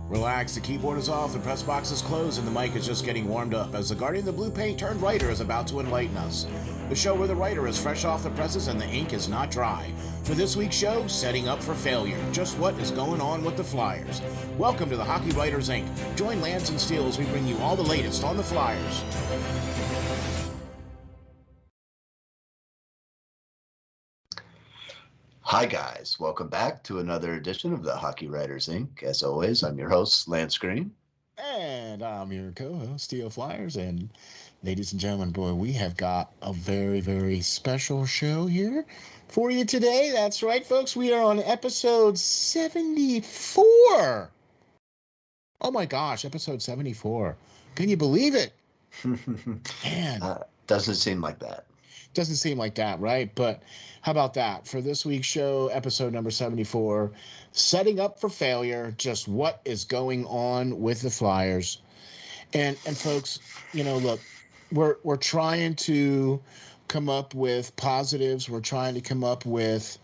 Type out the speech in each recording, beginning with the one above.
Relax, the keyboard is off, the press box is closed, and the mic is just getting warmed up as the Guardian of the Blue Paint turned writer is about to enlighten us. The show where the writer is fresh off the presses and the ink is not dry. For this week's show, setting up for failure. Just what is going on with the Flyers? Welcome to the Hockey Writers Inc. Join Lance and Steel as we bring you all the latest on the Flyers. Hi guys, welcome back to another edition of the Hockey Writers Inc. As always, I'm your host, Lance Green. And I'm your co-host, SteelFlyers. And ladies and gentlemen, boy, we have got a very, very special show here for you today. That's right, folks. We are on episode 74. Oh my gosh, episode 74. Can you believe it? Man. Doesn't seem like that. Doesn't seem like that, right? But how about that? For this week's show, episode number 74, setting up for failure, just what is going on with the Flyers. And folks, you know, look, we're trying to come up with positives. We're trying to come up with,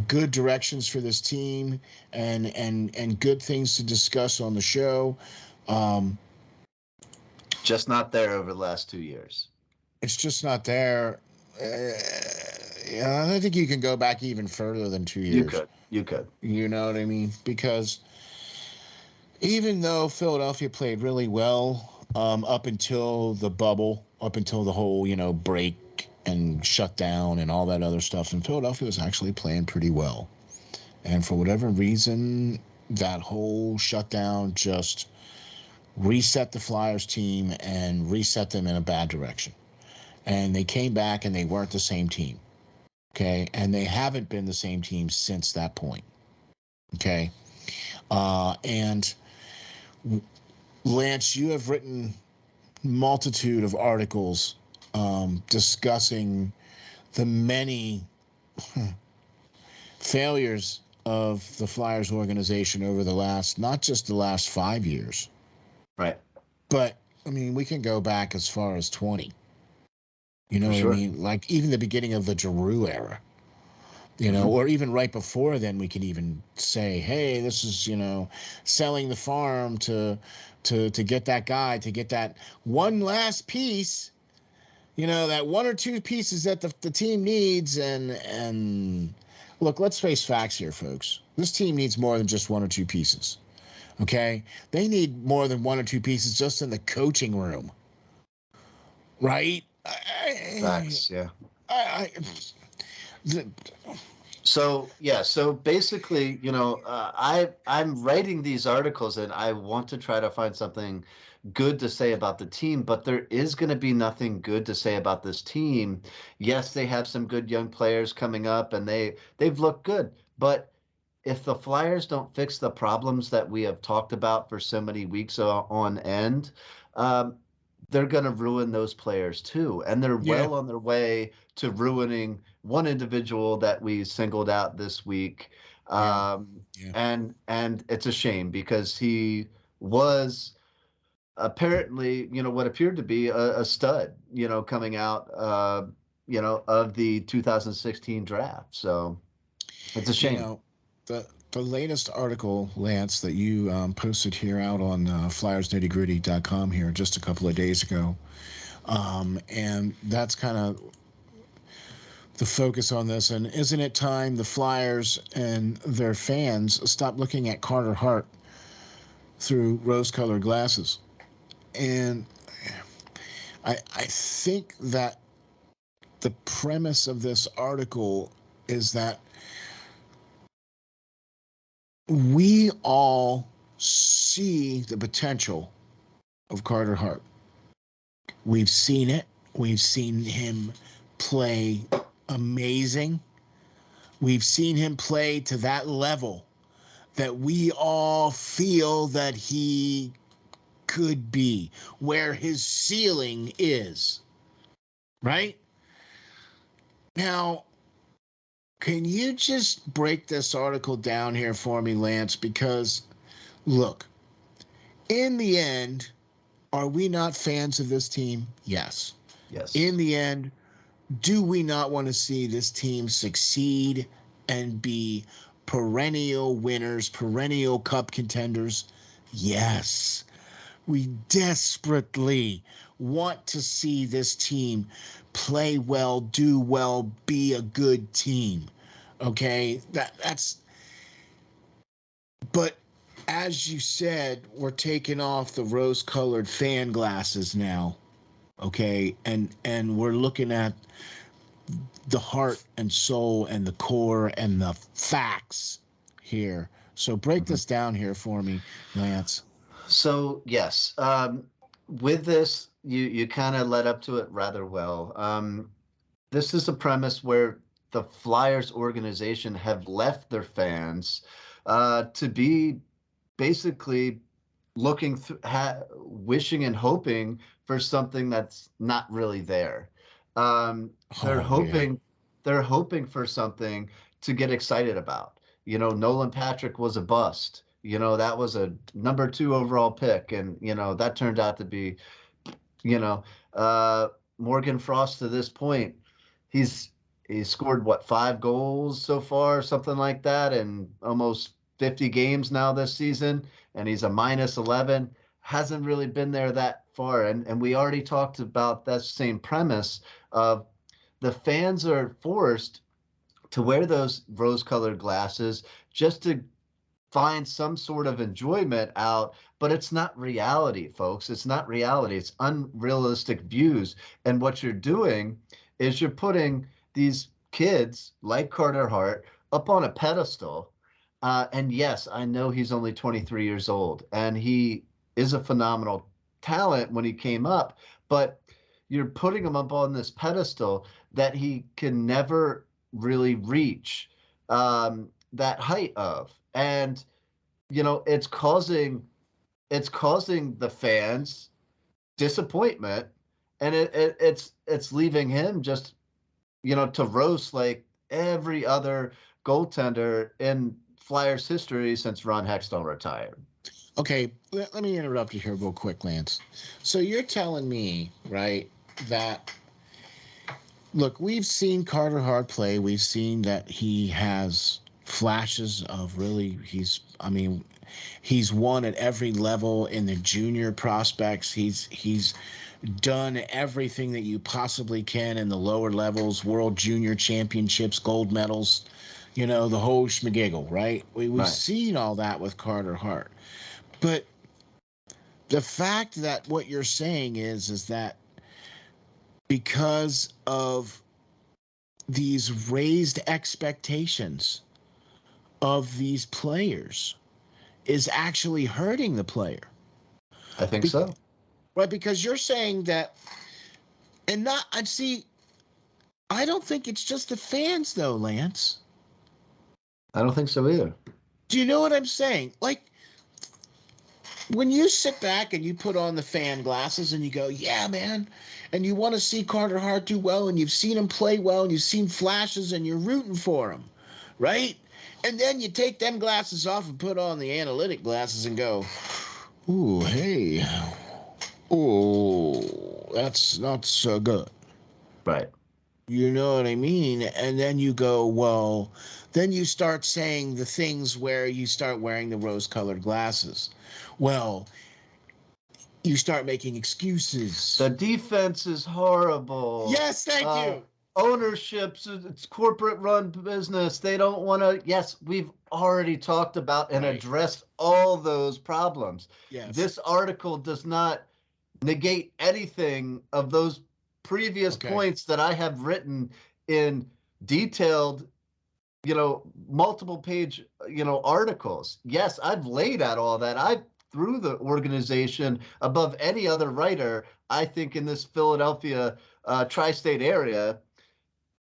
good directions for this team and good things to discuss on the show. Just not there over the last 2 years. It's just not there. I think you can go back even further than 2 years. You could. You know what I mean? Because even though Philadelphia played really well up until the bubble, up until the whole, break and shutdown and all that other stuff, and Philadelphia was actually playing pretty well. And for whatever reason, that whole shutdown just reset the Flyers team and reset them in a bad direction. And they came back and they weren't the same team. Okay. And they haven't been the same team since that point. Okay. And Lance, you have written multitude of articles discussing the many failures of the Flyers organization over the last, not just the last 5 years. Right. But, I mean, we can go back as far as 20. You know what Sure. I mean? Like even the beginning of the Giroux era, or even right before then, we could even say, hey, this is, selling the farm to get that guy, to get that one last piece, that one or two pieces that the team needs. And look, let's face facts here, folks. This team needs more than just one or two pieces. Okay? They need more than one or two pieces just in the coaching room. Right? Facts, yeah. So basically, I'm writing these articles and I want to try to find something good to say about the team, but there is going to be nothing good to say about this team. Yes, they have some good young players coming up and they've looked good, but if the Flyers don't fix the problems that we have talked about for so many weeks on end, they're going to ruin those players too. And they're well on their way to ruining one individual that we singled out this week. And it's a shame because he was apparently, what appeared to be a stud, coming out, of the 2016 draft. So it's a shame. The latest article, Lance, that you posted here out on flyersnittygritty.com here just a couple of days ago, and that's kind of the focus on this. And isn't it time the Flyers and their fans stop looking at Carter Hart through rose-colored glasses? And I think that the premise of this article is that we all see the potential of Carter Hart. We've seen it. We've seen him play amazing. We've seen him play to that level that we all feel that he could be, where his ceiling is. Right? Now, can you just break this article down here for me, Lance? Because, look, in the end, are we not fans of this team? Yes. Yes. In the end, do we not want to see this team succeed and be perennial winners, perennial cup contenders? Yes. We desperately want to see this team play well, do well, be a good team. Okay? But as you said, we're taking off the rose-colored fan glasses now. Okay? And we're looking at the heart and soul and the core and the facts here. So break this down here for me, Lance. So yes, with this, you kind of led up to it rather well. This is a premise where the Flyers organization have left their fans to be basically wishing and hoping for something that's not really there. They're Oh, yeah. hoping for something to get excited about. Nolan Patrick was a bust. That was a number 2 overall pick, and that turned out to be, you know, Morgan Frost to this point. He's scored what, 5 goals so far, something like that, in almost 50 games now this season, and he's a -11. Hasn't really been there that far, and we already talked about that same premise of the fans are forced to wear those rose-colored glasses just to find some sort of enjoyment out, but it's not reality, folks. It's not reality. It's unrealistic views. And what you're doing is you're putting these kids like Carter Hart up on a pedestal. And yes, I know he's only 23 years old, and he is a phenomenal talent when he came up, but you're putting him up on this pedestal that he can never really reach that height of. And it's causing the fans disappointment, and it's leaving him just to roast like every other goaltender in Flyers history since Ron Hextall retired. Okay, let me interrupt you here real quick, Lance. So you're telling me, right, that look, we've seen Carter Hart play. We've seen that he has flashes of really he's won at every level in the junior prospects. He's done everything that you possibly can in the lower levels, world junior championships, gold medals, the whole schmagiggle, right? We've Right. seen all that with Carter Hart. But the fact that what you're saying is that because of these raised expectations of these players is actually hurting the player. I think so. Right, because you're saying that, and not, I see, I don't think it's just the fans though, Lance. I don't think so either. Do you know what I'm saying? Like, when you sit back and you put on the fan glasses and you go, yeah, man, and you want to see Carter Hart do well, and you've seen him play well, and you've seen flashes, and you're rooting for him, right? And then you take them glasses off and put on the analytic glasses and go, ooh, hey, oh, that's not so good. Right. You know what I mean? And then you go, well, then you start saying the things where you start wearing the rose-colored glasses. Well, you start making excuses. The defense is horrible. Yes, thank you. Ownership's, it's corporate-run business. They don't want to. Yes, we've already talked about and addressed all those problems. Yes. This article does not negate anything of those previous points that I have written in detailed, multiple page, articles. Yes, I've laid out all that. I threw the organization above any other writer, I think, in this Philadelphia tri-state area,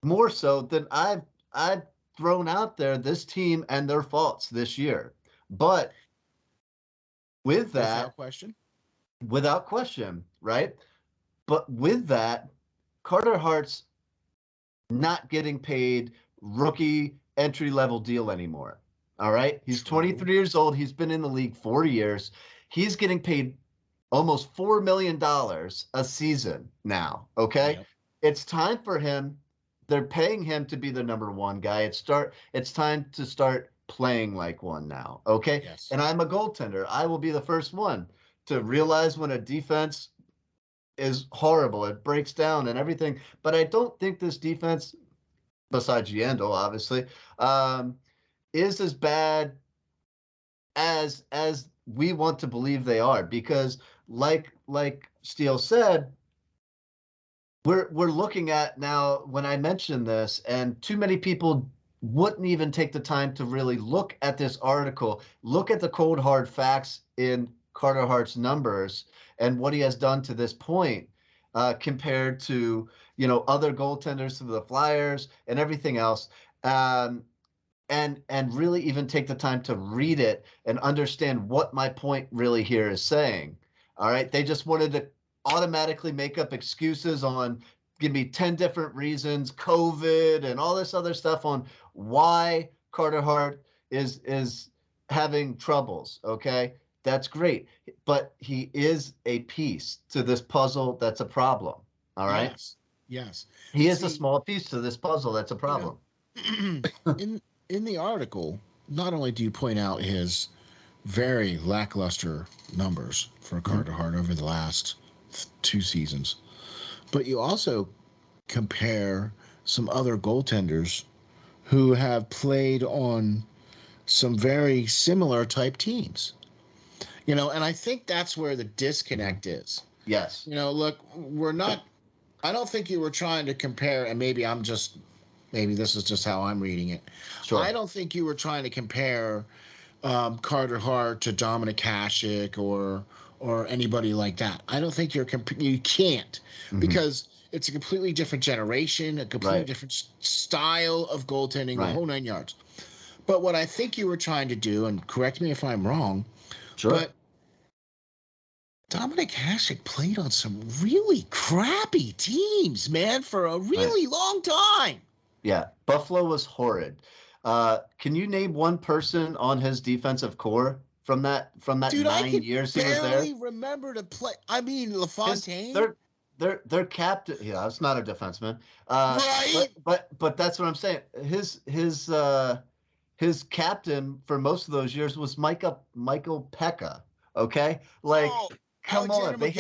more so than I've thrown out there this team and their faults this year. But with that, without question, right? But with that, Carter Hart's not getting paid rookie entry-level deal anymore. All right? He's 23 years old. He's been in the league 4 years. He's getting paid almost $4 million a season now, okay? Yep. It's time for him. They're paying him to be the number 1 guy. It's time to start playing like one now. Okay. Yes. And I'm a goaltender. I will be the first one to realize when a defense is horrible. It breaks down and everything. But I don't think this defense, besides Yandel, obviously, is as bad as we want to believe they are. Because like Steele said, we're looking at now, when I mentioned this, and too many people wouldn't even take the time to really look at this article, look at the cold hard facts in Carter Hart's numbers and what he has done to this point, compared to, you know, other goaltenders for the Flyers and everything else. And really even take the time to read it and understand what my point really here is saying. All right. They just wanted to automatically make up excuses on, give me 10 different reasons, COVID and all this other stuff on why Carter Hart is having troubles. Okay. That's great. But he is a piece to this puzzle that's a problem. All right. Yes. Yes. He is a small piece to this puzzle that's a problem. You know, in the article, not only do you point out his very lackluster numbers for Carter Hart over the last 2 seasons, but you also compare some other goaltenders who have played on some very similar type teams. You know, and I think that's where the disconnect is. Yes. You know, look, I don't think you were trying to compare, and maybe this is just how I'm reading it. Sure. I don't think you were trying to compare Carter Hart to Dominic Hasek or anybody like that. I don't think you can't, because it's a completely different generation, a completely different style of goaltending, the whole 9 yards. But what I think you were trying to do, and correct me if I'm wrong, but Dominic Hasek played on some really crappy teams, man, for a really long time. Yeah, Buffalo was horrid. Can you name one person on his defensive core from that Dude, 9 years he was there? I barely remember to play. I mean, LaFontaine. Their captain. Yeah, it's not a defenseman. Right. But that's what I'm saying. His captain for most of those years was Michael Pekka. Okay, like come on, he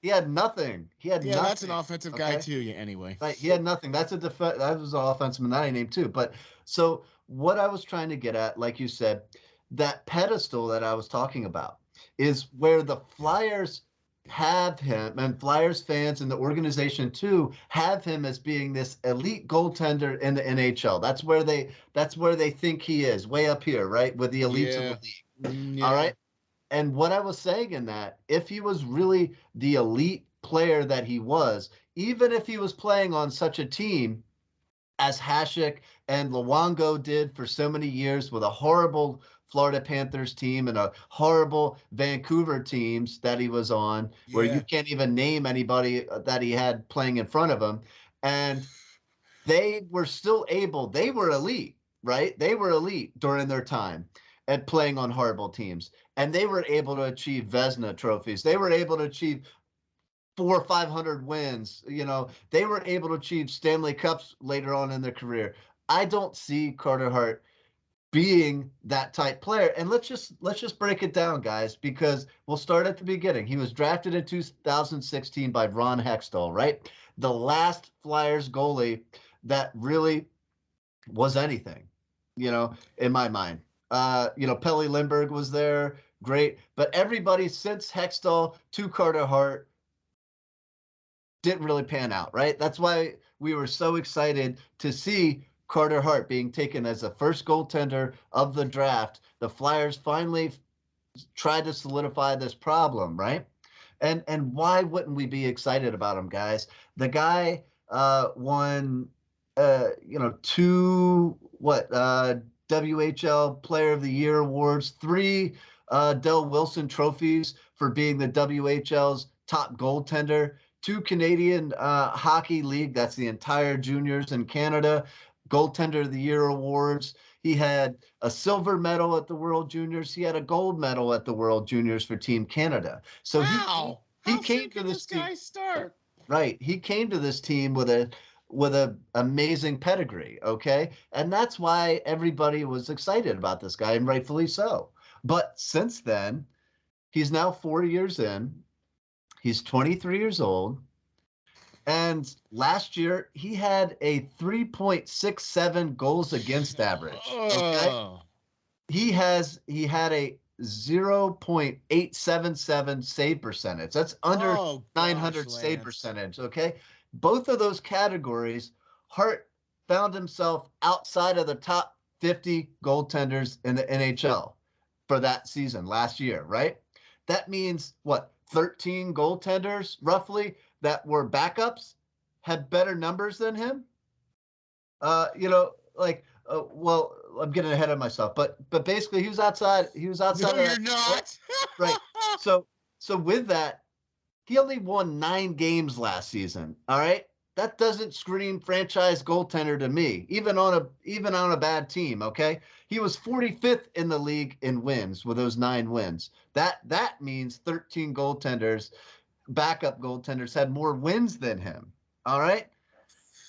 had nothing. He had nothing. That's an offensive guy too. Yeah, anyway. Like, he had nothing. That was an offenseman that I named too. But so what I was trying to get at, like you said, that pedestal that I was talking about is where the Flyers have him, and Flyers fans and the organization too have him as being this elite goaltender in the NHL. That's where they think he is, way up here, right, with the elites of the league. All right. And what I was saying in that, if he was really the elite player that he was, even if he was playing on such a team as Hasek and Luongo did for so many years with a horrible Florida Panthers team and a horrible Vancouver teams that he was on, where you can't even name anybody that he had playing in front of him. And they were still able, they were elite, right? They were elite during their time at playing on horrible teams. And they were able to achieve Vezina trophies. They were able to achieve 400 or 500 wins. You know, they were able to achieve Stanley Cups later on in their career. I don't see Carter Hart being that type player. And let's just break it down, guys, because we'll start at the beginning. He was drafted in 2016 by Ron Hextall, right? The last Flyers goalie that really was anything, you know, in my mind. You know, Pelle Lindbergh was there, great. But everybody since Hextall to Carter Hart didn't really pan out, right? That's why we were so excited to see Carter Hart being taken as the first goaltender of the draft. The Flyers finally tried to solidify this problem, right? And why wouldn't we be excited about him, guys? The guy won, you know, 2 WHL Player of the Year awards, 3 Del Wilson trophies for being the WHL's top goaltender, 2 Canadian Hockey League, that's the entire juniors in Canada, Goaltender of the Year awards. He had a silver medal at the World Juniors. He had a gold medal at the World Juniors for Team Canada. So he came to this guy start. Right. He came to this team with with a amazing pedigree, okay? And that's why everybody was excited about this guy, and rightfully so. But since then, he's now 4 years in. He's 23 years old. And last year, he had a 3.67 goals against average. Okay. Oh, He had a 0.877 save percentage. That's under 900 save percentage. Okay. Both of those categories, Hart found himself outside of the top 50 goaltenders in the NHL for that season last year, right? That means what? 13 goaltenders roughly that were backups had better numbers than him. Well, I'm getting ahead of myself, but basically he was outside. He was outside. No, you're not. Right. So with that, he only won 9 games last season. All right. That doesn't scream franchise goaltender to me, even on a bad team. Okay. He was 45th in the league in wins with those 9 wins. That means 13 goaltenders, backup goaltenders, had more wins than him. All right.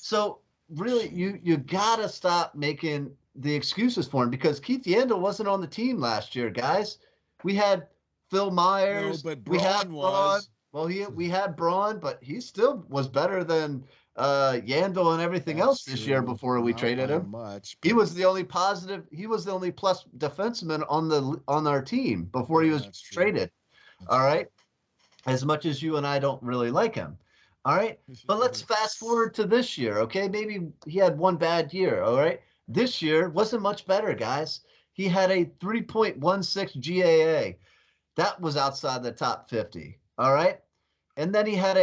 So really, you gotta stop making the excuses for him, because Keith Yandle wasn't on the team last year, guys. We had Phil Myers. No, but we had was. Well, we had Braun, but he still was better than Yandle and everything else this year before we traded him. Much, he was the only positive. He was the only plus defenseman on our team before he was traded. All right. As much as you and I don't really like him. All right. But let's fast forward to this year. Okay. Maybe he had one bad year. All right. This year wasn't much better, guys. He had a 3.16 GAA. That was outside the top 50. All right. And then he had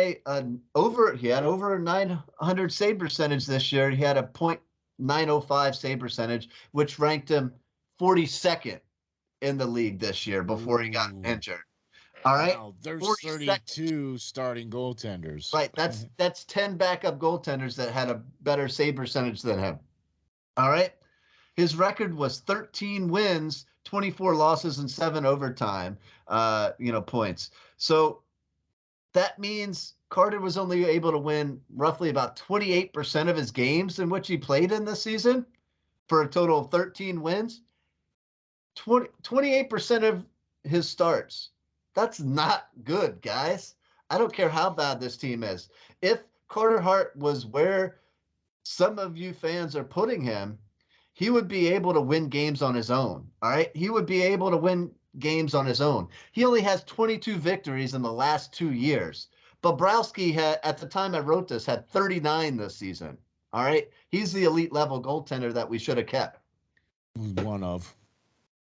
over 900 save percentage this year. He had a .905 save percentage, which ranked him 42nd in the league this year before he got injured. All right. Wow, there's 32 starting goaltenders. Right. That's 10 backup goaltenders that had a better save percentage than him. All right. His record was 13 wins, 24 losses, and 7 overtime, points. So that means Carter was only able to win roughly about 28% of his games in which he played in this season, for a total of 13 wins. 28% of his starts. That's not good, guys. I don't care how bad this team is. If Carter Hart was where some of you fans are putting him, he would be able to win games on his own. All right. He would be able to win games on his own. He only has 22 victories in the last 2 years. Bobrovsky at the time I wrote this, had 39 this season. All right. He's the elite level goaltender that we should have kept. One of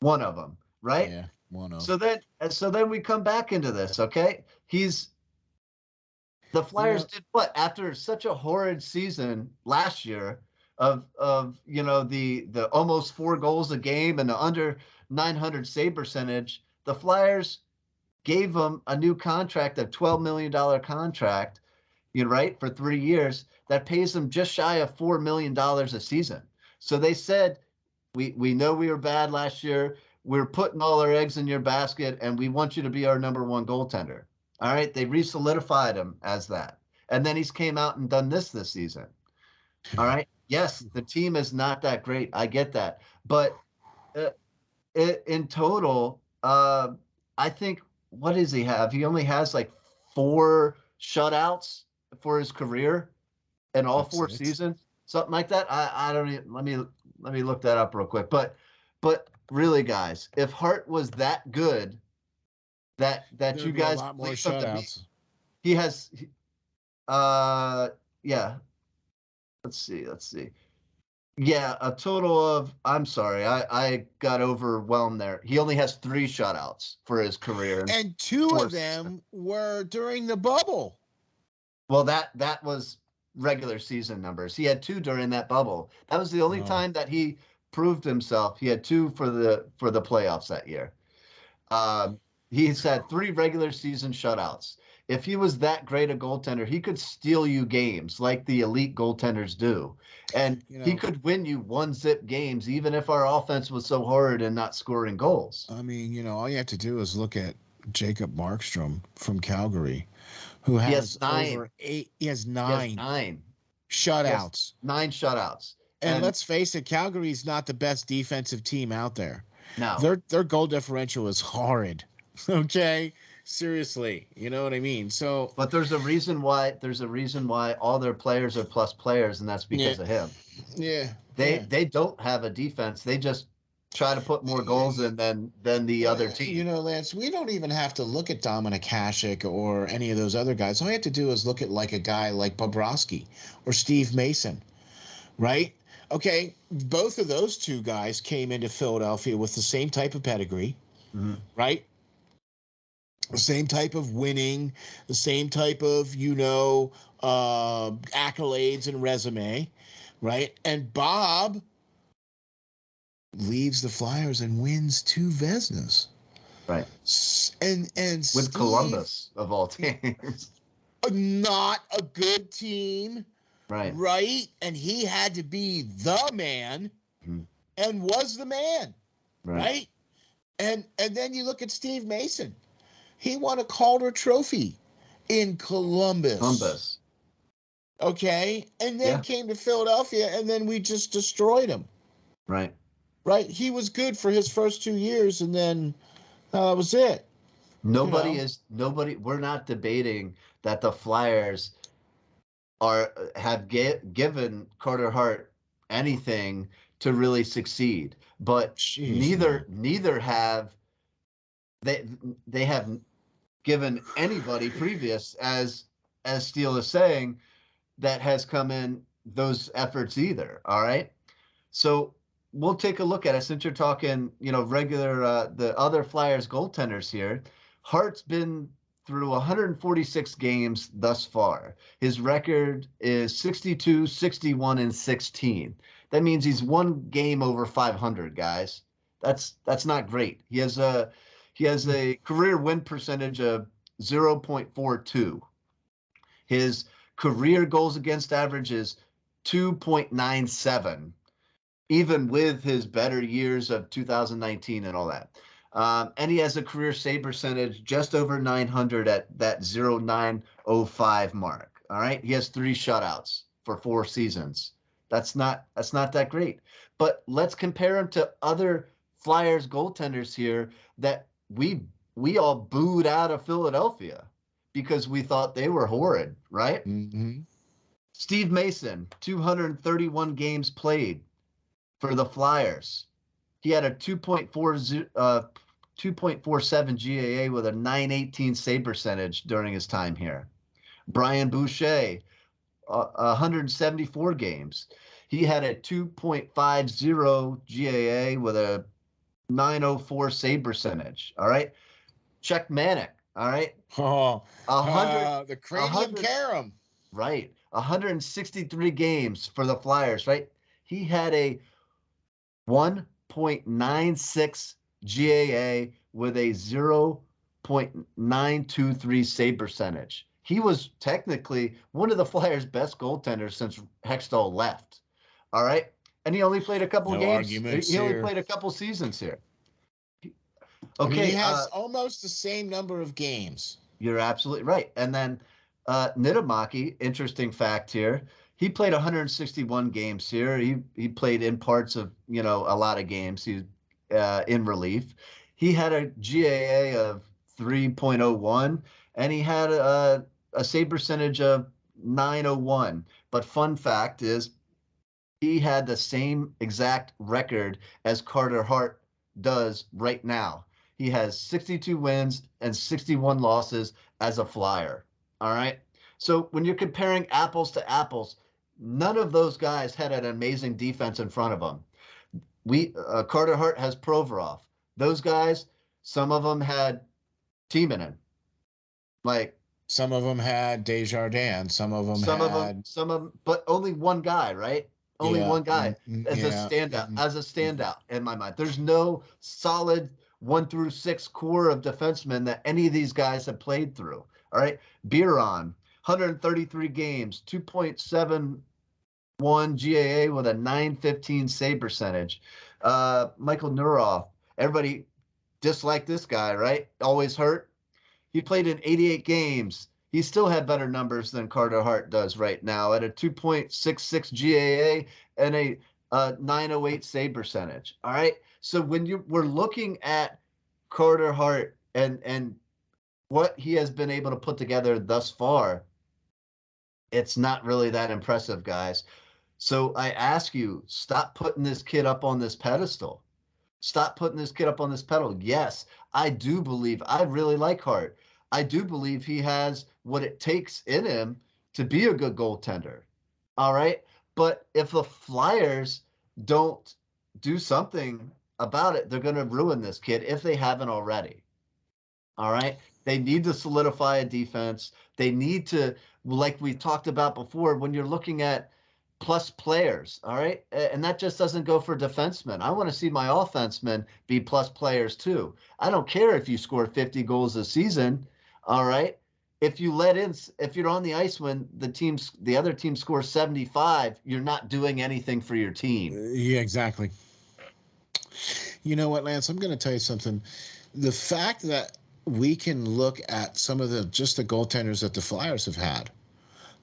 them, right? Yeah. One of. So then we come back into this. Okay. The Flyers did what after such a horrid season last year of the almost 4 goals a game and the under 900 save percentage. The Flyers gave him a new contract, a $12 million contract, right, for 3 years that pays him just shy of $4 million a season. So they said, we know we were bad last year. We're putting all our eggs in your basket, and we want you to be our number 1 goaltender. All right. They re-solidified him as that. And then he's came out and done this season. All right. Yes, the team is not that great. I get that. But in total, I think, what does he have? He only has like 4 shutouts for his career in all 4 seasons, something like that. I don't even, let me look that up real quick. But really, guys, if Hart was that good, that you guys, a lot more shutouts. He has, yeah. Let's see. Yeah, a total of, I'm sorry, I got overwhelmed there. He only has 3 shutouts for his career. And 2 of them were during the bubble. Well, that was regular season numbers. He had 2 during that bubble. That was the only time that he proved himself. He had 2 for the playoffs that year. He's had 3 regular season shutouts. If he was that great a goaltender, he could steal you games like the elite goaltenders do. And he could win you 1-zip games, even if our offense was so hard and not scoring goals. I mean, all you have to do is look at Jacob Markstrom from Calgary, who has 9. over 8. He has 9. shutouts. 9 shutouts. And let's face it, Calgary's not the best defensive team out there. No. Their goal differential is horrid. Okay? Seriously. You know what I mean? So But there's a reason why all their players are plus players, and that's because of him. Yeah. They don't have a defense. They just try to put more goals in than the other team. You know, Lance, we don't even have to look at Dominik Hasek or any of those other guys. All you have to do is look at like a guy like Bobrovsky or Steve Mason, right? Okay, both of those two guys came into Philadelphia with the same type of pedigree, right? The same type of winning, the same type of, accolades and resume, right? And Bob leaves the Flyers and wins 2 Vezinas. Right. And with Steve, Columbus of all teams. Not a good team. Right. And he had to be the man and was the man. Right. And then you look at Steve Mason. He won a Calder Trophy in Columbus. Okay. And then came to Philadelphia, and then we just destroyed him. Right. He was good for his first 2 years, and then that was it. We're not debating that the Flyers have given Carter Hart anything to really succeed, but neither have they have given anybody previous, as Steel is saying, that has come in those efforts either. All right, so we'll take a look at it since you're talking, regular the other Flyers goaltenders here. Hart's been through 146 games thus far. His record is 62, 61, and 16. That means he's 1 game over 500, guys. That's not great. He has a career win percentage of 0.42. His career goals against average is 2.97, even with his better years of 2019 and all that. And he has a career save percentage just over 900 at that 0.905 mark. All right. He has 3 shutouts for 4 seasons. That's not that great. But let's compare him to other Flyers goaltenders here that we all booed out of Philadelphia because we thought they were horrid, right? Mm-hmm. Steve Mason, 231 games played for the Flyers. He had a 2.47 GAA with a 918 save percentage during his time here. Brian Boucher, 174 games. He had a 2.50 GAA with a 904 save percentage. All right. Chuck Manick. All right. The cranium carom. Right. 163 games for the Flyers. Right. He had a 1.96 GAA with a 0.923 save percentage. He was technically one of the Flyers' best goaltenders since Hextall left. All right. And he only played a couple games. He only played a couple seasons here. Okay. He has almost the same number of games. You're absolutely right. And then Niittymaki, interesting fact here. He played 161 games here. He played in parts of, a lot of games. He was in relief. He had a GAA of 3.01, and he had a save percentage of 901. But fun fact is, he had the same exact record as Carter Hart does right now. He has 62 wins and 61 losses as a Flyer. All right. So when you're comparing apples to apples, none of those guys had an amazing defense in front of them. Carter Hart has Provorov. Those guys, some of them had Timonen. Like some of them had Desjardins. Some of them, but only one guy, right? Only one guy as a standout in my mind. There's no solid 1 through 6 core of defensemen that any of these guys have played through. All right. Biron, 133 games, 2.71 GAA with a 915 save percentage. Michael Nuroff, everybody disliked this guy, right? Always hurt. He played in 88 games. he still had better numbers than Carter Hart does right now at a 2.66 GAA and a 908 save percentage. All right. So when we're looking at Carter Hart and what he has been able to put together thus far, it's not really that impressive, guys. So I ask you, stop putting this kid up on this pedestal. Stop putting this kid up on this pedal. Yes, I do believe, I really like Hart. I do believe he has what it takes in him to be a good goaltender. All right. But if the Flyers don't do something about it, they're going to ruin this kid if they haven't already. All right. They need to solidify a defense. They need to, like we talked about before, when you're looking at plus players, all right? And that just doesn't go for defensemen. I want to see my offensemen be plus players too. I don't care if you score 50 goals a season, all right? If you're on the ice when the other team scores 75, you're not doing anything for your team. Yeah, exactly. You know what, Lance? I'm going to tell you something. The fact that we can look at some of the goaltenders that the Flyers have had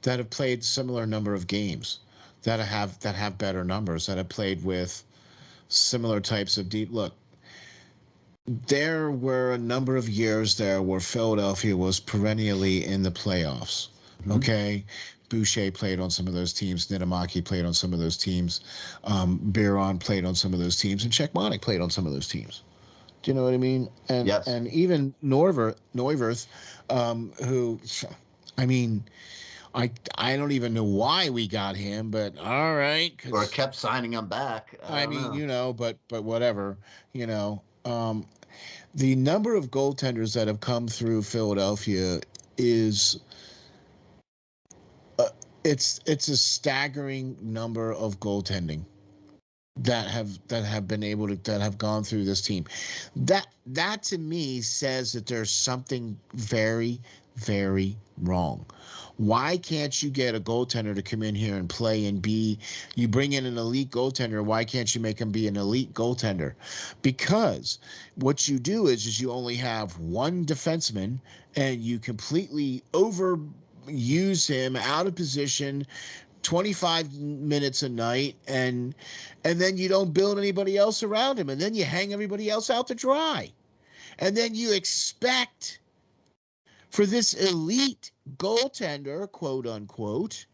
that have played similar number of games, that have better numbers, that have played with similar types of deep look. There were a number of years there where Philadelphia was perennially in the playoffs. Mm-hmm. Okay. Boucher played on some of those teams. Niedermaki played on some of those teams. Biron played on some of those teams. And Czechmanek played on some of those teams. Do you know what I mean? And yes. And even Neuwirth, who, I mean, I don't even know why we got him, but all right. Or kept signing him back. I mean, you know, but whatever, you know. The number of goaltenders that have come through Philadelphia is it's a staggering number of goaltending that have been able to, that have gone through this team. That to me says that there's something very, very wrong. Why can't you get a goaltender to come in here and play and you bring in an elite goaltender, why can't you make him be an elite goaltender? Because what you do is you only have one defenseman and you completely overuse him out of position 25 minutes a night, and then you don't build anybody else around him, and then you hang everybody else out to dry. And then you expect for this elite goaltender, quote unquote,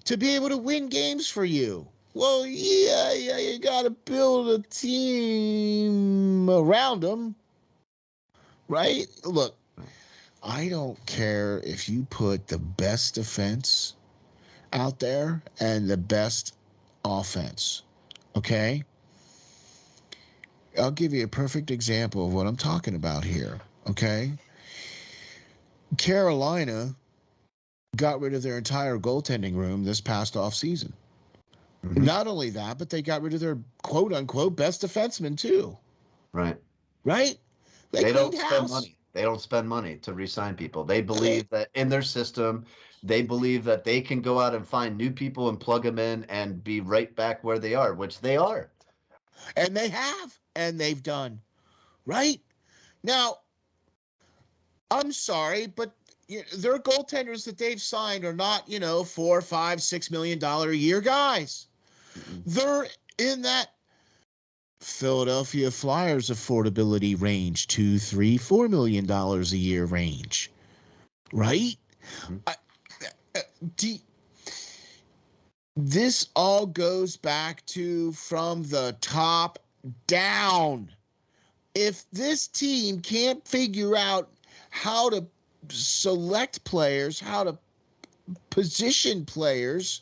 to be able to win games for you. Well, yeah, you got to build a team around him, right? Look, I don't care if you put the best defense out there and the best offense, okay? I'll give you a perfect example of what I'm talking about here, okay? Carolina got rid of their entire goaltending room this past offseason. Mm-hmm. Not only that, but they got rid of their quote-unquote best defenseman too. Right? They don't spend money. They don't spend money to re-sign people. They believe that in their system, they believe that they can go out and find new people and plug them in and be right back where they are, which they are. And they have, and they've done. Right? Now, I'm sorry, but their goaltenders that they've signed are not, $4, $5, $6 million a year guys. Mm-hmm. They're in that Philadelphia Flyers affordability range, $2, $3, $4 million a year range, right? Mm-hmm. This all goes back to from the top down. If this team can't figure out how to select players, how to position players,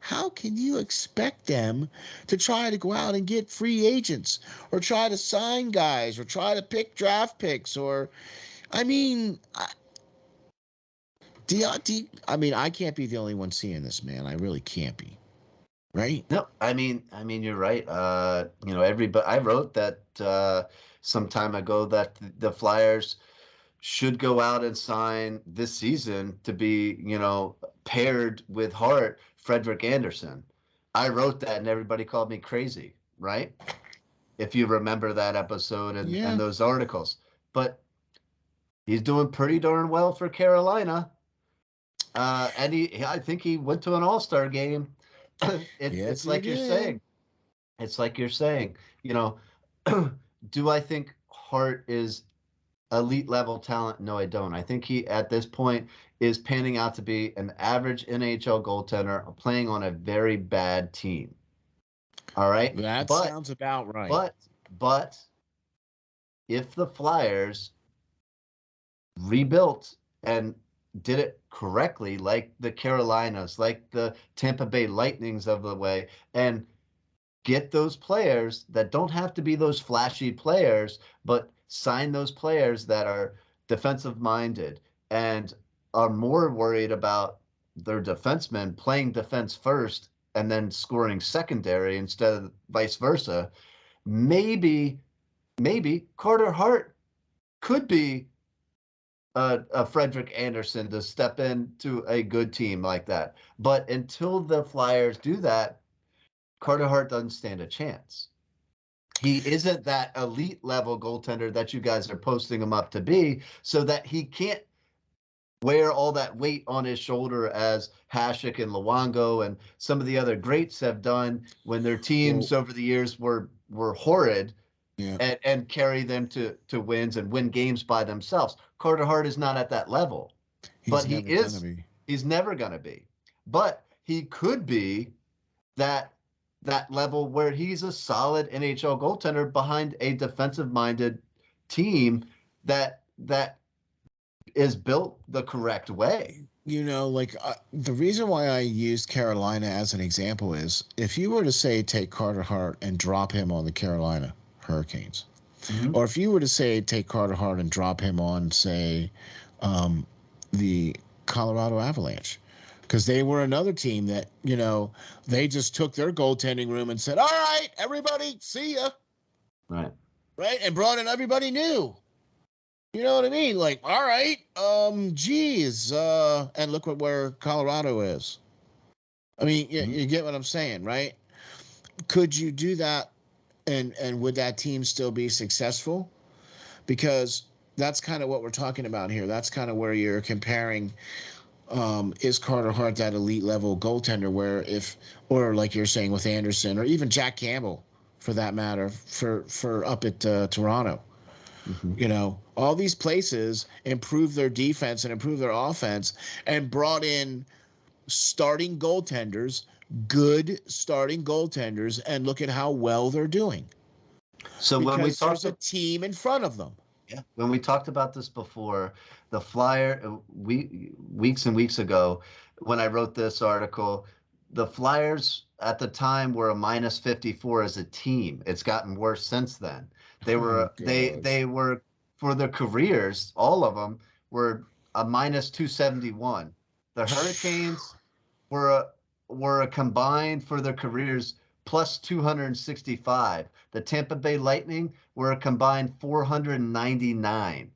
how can you expect them to try to go out and get free agents or try to sign guys or try to pick draft picks? Or, I mean, I can't be the only one seeing this, man. I really can't be. Right? No, I mean, you're right. Everybody. I wrote that some time ago that the Flyers should go out and sign this season to be, paired with Hart, Frederick Anderson. I wrote that and everybody called me crazy, right? If you remember that episode and those articles. But he's doing pretty darn well for Carolina. I think he went to an All-Star game. Yes, It's he like you're did. saying. It's like you're saying. You know, do I think Hart is elite level talent? No, I don't. I think he at this point is panning out to be an average NHL goaltender playing on a very bad team. All right, That sounds about right. but but if the Flyers rebuilt and did it correctly, like the Carolinas, like the Tampa Bay Lightnings of the way, and get those players that don't have to be those flashy players, but sign those players that are defensive minded and are more worried about their defensemen playing defense first and then scoring secondary instead of vice versa. Maybe, maybe Carter Hart could be a Frederick Anderson to step into a good team like that. But until the Flyers do that, Carter Hart doesn't stand a chance. He isn't that elite level goaltender that you guys are posting him up to be, so that he can't wear all that weight on his shoulder as Hasek and Luongo and some of the other greats have done when their teams Well, over the years were horrid, yeah, and carry them to wins and win games by themselves. Carter Hart is not at that level, but he's never gonna be. he's never going to be. But he could be that that level where he's a solid NHL goaltender behind a defensive minded team that is built the correct way. Like the reason why I used Carolina as an example is if you were to say take Carter Hart and drop him on the Carolina Hurricanes, Mm-hmm. or if you were to say take Carter Hart and drop him on, say, the Colorado Avalanche, because they were another team that they just took their goaltending room and said, "All right, everybody, see ya," Right. right, and brought in everybody new. You know what I mean? Like, all right, geez, and look where Colorado is. I mean, Mm-hmm. you get what I'm saying, right? Could you do that, and would that team still be successful? Because that's kind of what we're talking about here. That's kind of where you're comparing. Is Carter Hart that elite level goaltender? Or like you're saying with Anderson, or even Jack Campbell, for that matter, for up at Toronto. Mm-hmm. All these places improved their defense and improved their offense and brought in starting goaltenders, good starting goaltenders, and look at how well they're doing So because there's a team in front of them. yeah, when we talked about this before, the weeks and weeks ago, when I wrote this article, the Flyers at the time were a minus 54 as a team. It's gotten worse since then. They Oh were gosh. they were for their careers, all of them were a minus 271. The Hurricanes were a, were a combined for their careers plus 265. The Tampa Bay Lightning were a combined 499.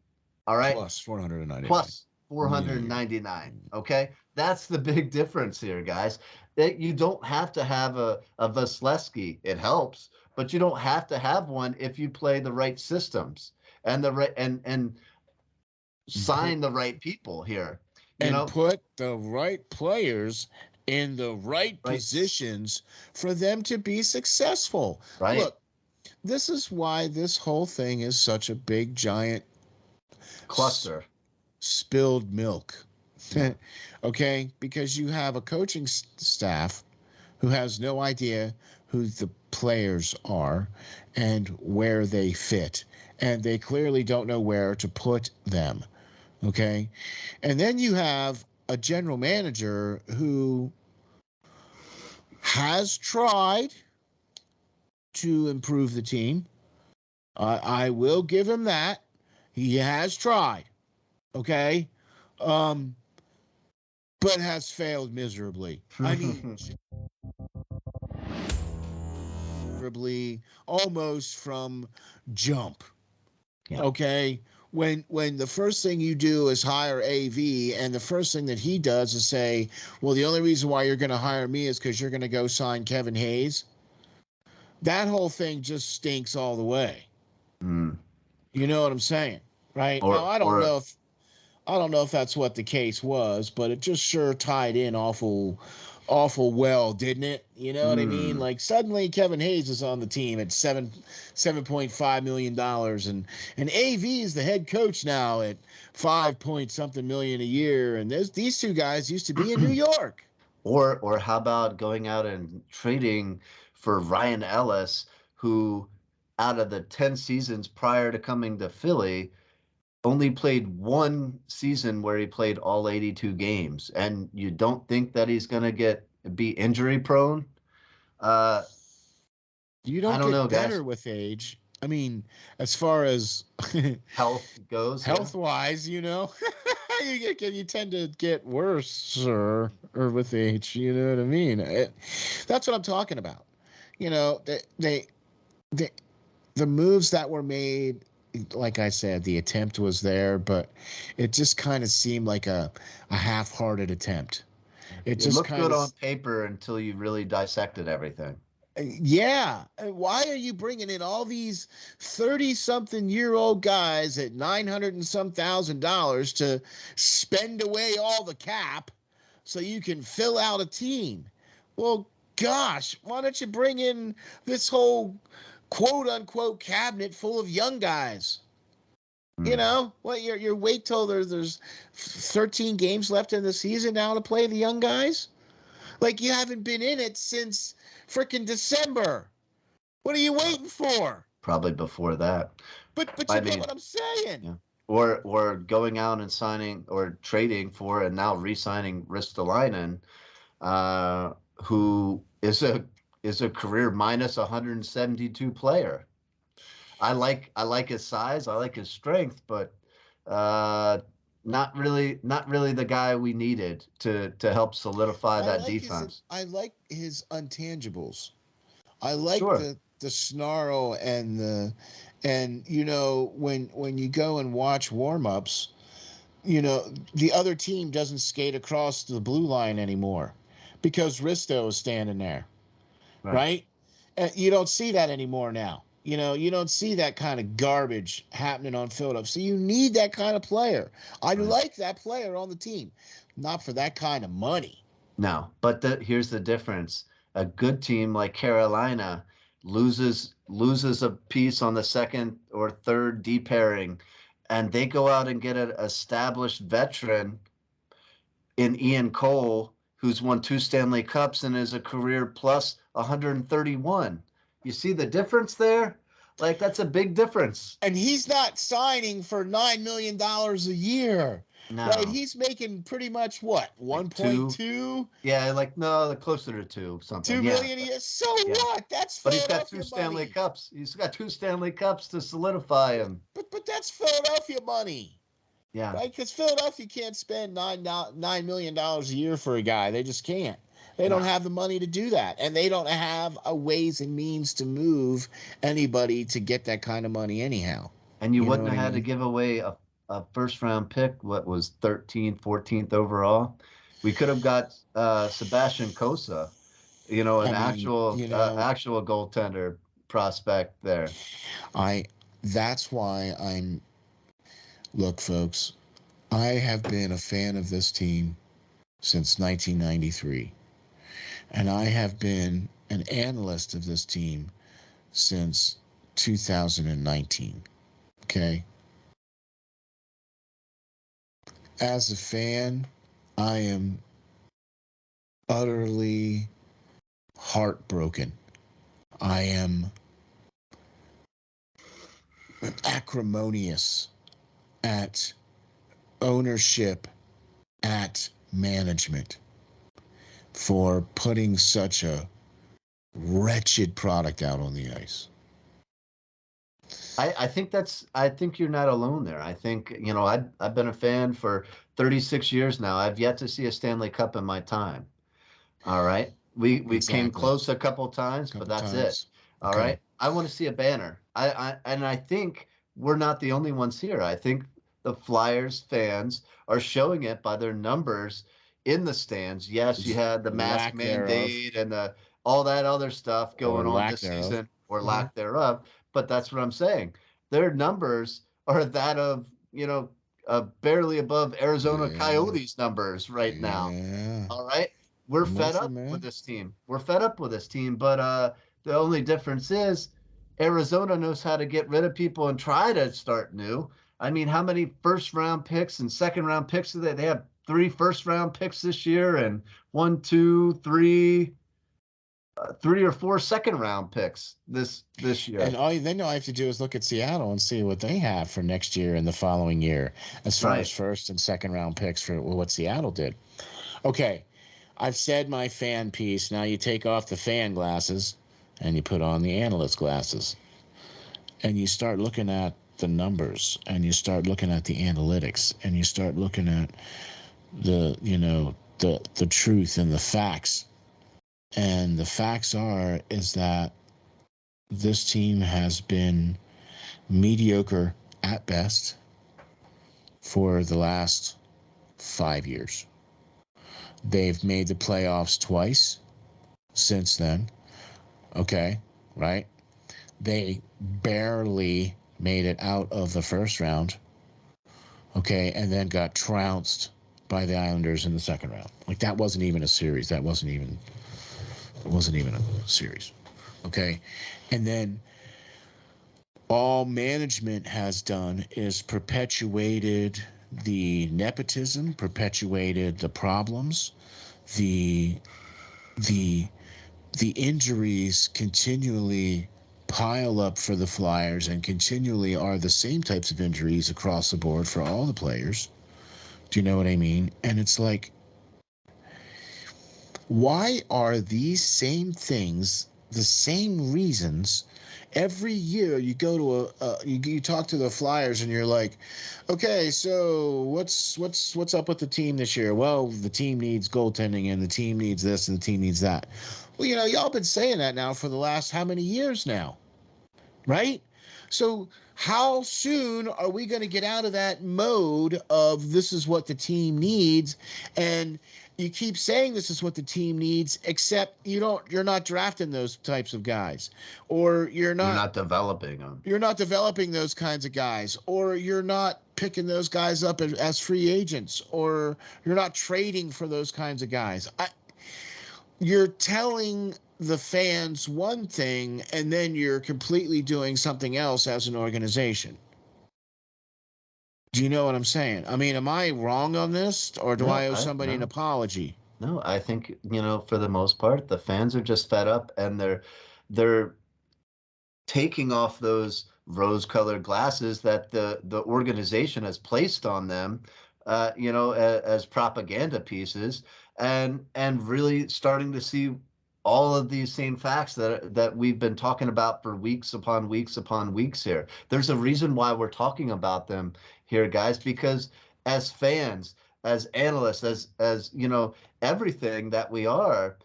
All right. Plus 499. Plus Yeah. 499. Okay. That's the big difference here, guys. That you don't have to have a Vasilevsky. It helps, but you don't have to have one if you play the right systems and the right and Put sign the right people here. You and know, put the right players in the right right, positions for them to be successful. right. Look, this is why this whole thing is such a big giant Cluster. spilled milk. Yeah. Okay, because you have a coaching staff who has no idea who the players are and where they fit, and they clearly don't know where to put them. Okay, and then you have a general manager who has tried to improve the team. I will give him that. He has tried. Okay, um, but has failed miserably. I mean, miserably, almost from jump. Yeah. Okay, when the first thing you do is hire AV, and the first thing that he does is say, "Well, the only reason why you're going to hire me is because you're going to go sign Kevin Hayes." That whole thing just stinks all the way. Mm. You know what I'm saying, right? Now, I don't Or know if I don't know if that's what the case was, but it just sure tied in awful well, didn't it? You know what I mean? Hmm. Like suddenly Kevin Hayes is on the team at $7.5 million, and AV is the head coach now at 5 point something million a year. And these two guys used to be in New York. Or how about going out and trading for Ryan Ellis, who out of the 10 seasons prior to coming to Philly, only played one season where he played all 82 games. And you don't think that he's going to be injury prone? Uh, You I don't don't know, get guys. better with age. I mean, as far as Health goes, yeah. health wise, you tend to get worse, sir, or with age. You know what I mean? That's what I'm talking about. You know, they the moves that were made. Like I said, the attempt was there, but it just kind of seemed like a half-hearted attempt. It It just looked kind good of on paper until you really dissected everything. Yeah. Why are you bringing in all these 30-something-year-old guys at 900 and some $1,000 to spend away all the cap so you can fill out a team? Well, gosh, why don't you bring in this whole quote unquote cabinet full of young guys? You Hmm. know, what your wait till there's 13 games left in the season now to play the young guys? Like you haven't been in it since freaking December. What are you waiting for? Probably before that. But I you get mean, what I'm saying. yeah. Or going out and signing or trading for and now re-signing Ristolainen, uh, who is a career minus 172 player. I like his size, I like his strength, but uh, not really the guy we needed to help solidify that defense. I like his untangibles. I like Sure. the snarl and when you go and watch warm-ups, the other team doesn't skate across the blue line anymore because Risto is standing there, Right. right? You don't see that anymore now. You don't see that kind of garbage happening on Philadelphia. So you need that kind of player. I Right. like that player on the team, not for that kind of money. No, but here's the difference. A good team like Carolina loses a piece on the second or third D pairing, and they go out and get an established veteran in Ian Cole, who's won 2 Stanley Cups and is a career plus 131. You see the difference there? Like that's a big difference. And he's not signing for $9 million a year, right? No, He's making pretty much what, like two. 1.2, Yeah, like no, closer to two something. 2 Yeah, million a year. So yeah. what? That's But he's got two Philadelphia Stanley money. Cups. He's got 2 Stanley Cups to solidify him. But that's Philadelphia money, Yeah. right? Because Philadelphia can't spend $9 million a year for a guy. They just can't. They don't No. have the money to do that, and they don't have a ways and means to move anybody to get that kind of money anyhow. And you You know wouldn't what have I had to mean? give away a first round pick, what was 13th, 14th overall. We could have got Sebastian Kosa, I an mean, actual goaltender prospect there. I that's why I'm look, folks, I have been a fan of this team since 1993, and I have been an analyst of this team since 2019. Okay. As a fan, I am utterly heartbroken. I am acrimonious at ownership, at management for putting such a wretched product out on the ice. I think you're not alone there. I think, I've been a fan for 36 years now. I've yet to see a Stanley Cup in my time. All right. We came Exactly. close a couple times, A but couple that's it. times. All Okay. right. I want to see a banner. I think we're not the only ones here. I think the Flyers fans are showing it by their numbers in the stands. Yes, you had the mask Lack thereof, mandate and all that other stuff or going on lack this thereof. season or Uh-huh. lack thereof, but that's what I'm saying. Their numbers are that of, barely above Arizona Yeah. Coyotes numbers right now. Yeah. All right. We're I'm fed with you, up with man. this team. We're fed up with this team, but the only difference is Arizona knows how to get rid of people and try to start new. I mean, how many first round picks and second round picks do they? They have 3 first round picks this year and one, two, three, 3 or 4 second round picks this year. And all I have to do is look at Seattle and see what they have for next year and the following year, as far as Right. first and second round picks for what Seattle did. Okay, I've said my fan piece. Now you take off the fan glasses and you put on the analyst glasses, and you start looking at the numbers, and you start looking at the analytics, and you start looking at the truth and the facts. And the facts is that this team has been mediocre at best for the last 5 years. They've made the playoffs twice since then. Okay, right? They barely made it out of the first round. Okay, and then got trounced by the Islanders in the second round. Like, that wasn't even a series. It wasn't even a series. Okay, and then all management has done is perpetuated the nepotism, perpetuated the problems, the the the injuries continually pile up for the Flyers and continually are the same types of injuries across the board for all the players. Do you know what I mean? And it's like, why are these same things the same reasons every year? You go to you talk to the Flyers and you're like, okay, so what's up with the team this year? Well, the team needs goaltending and the team needs this and the team needs that. Well, y'all been saying that now for the last how many years now, right? So how soon are we going to get out of that mode of this is what the team needs? And you keep saying this is what the team needs, except you're not drafting those types of guys, or You're not developing them. you're not developing those kinds of guys, or you're not picking those guys up as free agents, or you're not trading for those kinds of guys. You're telling the fans one thing and then you're completely doing something else as an organization. Do you know what I'm saying? I mean, am I wrong on this, or do I owe somebody an apology? No, I think, for the most part, the fans are just fed up and they're taking off those rose-colored glasses that the organization has placed on them, as propaganda pieces, and really starting to see all of these same facts that we've been talking about for weeks upon weeks upon weeks here. There's a reason why we're talking about them here, guys, because as fans, as analysts, as everything that we are,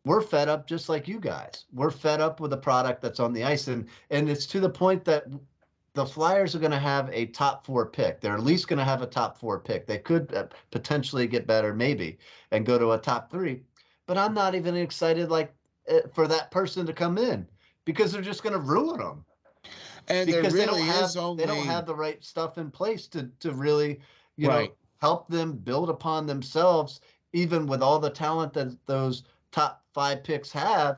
we're fed up just like you guys. We're fed up with the product that's on the ice, and it's to the point that the Flyers are going to have a top 4 pick. They're at least going to have a top 4 pick. They could potentially get better, maybe, and go to a top 3. But I'm not even excited for that person to come in, because they're just going to ruin them. And because there they don't really have is only they don't have the right stuff in place to really Right. help them build upon themselves, even with all the talent that those top 5 picks have.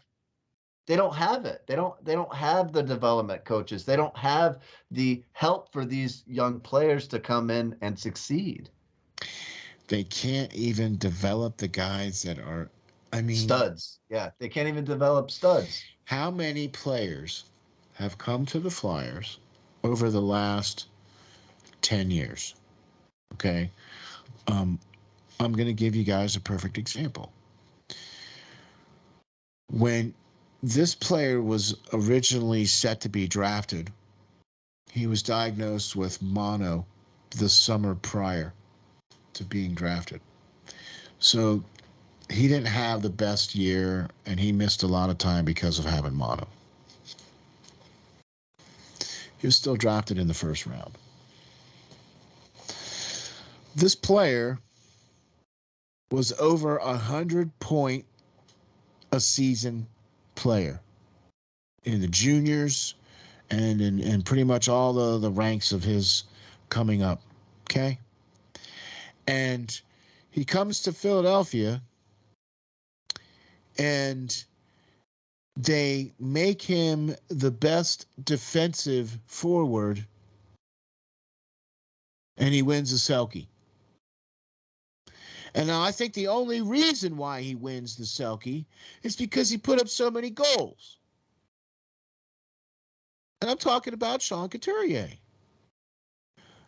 They don't have it. They don't have the development coaches. They don't have the help for these young players to come in and succeed. They can't even develop the guys that are, I mean, Studs. Yeah, they can't even develop studs. how many players have come to the Flyers over the last 10 years? Okay. I'm going to give you guys a perfect example. When this player was originally set to be drafted, he was diagnosed with mono the summer prior to being drafted. So he didn't have the best year, and he missed a lot of time because of having mono. He was still drafted in the first round. This player was over 100-point a season player in the juniors and in pretty much all the ranks of his coming up. Okay? And he comes to Philadelphia, and they make him the best defensive forward, and he wins the Selke. And now I think the only reason why he wins the Selke is because he put up so many goals. And I'm talking about Sean Couturier.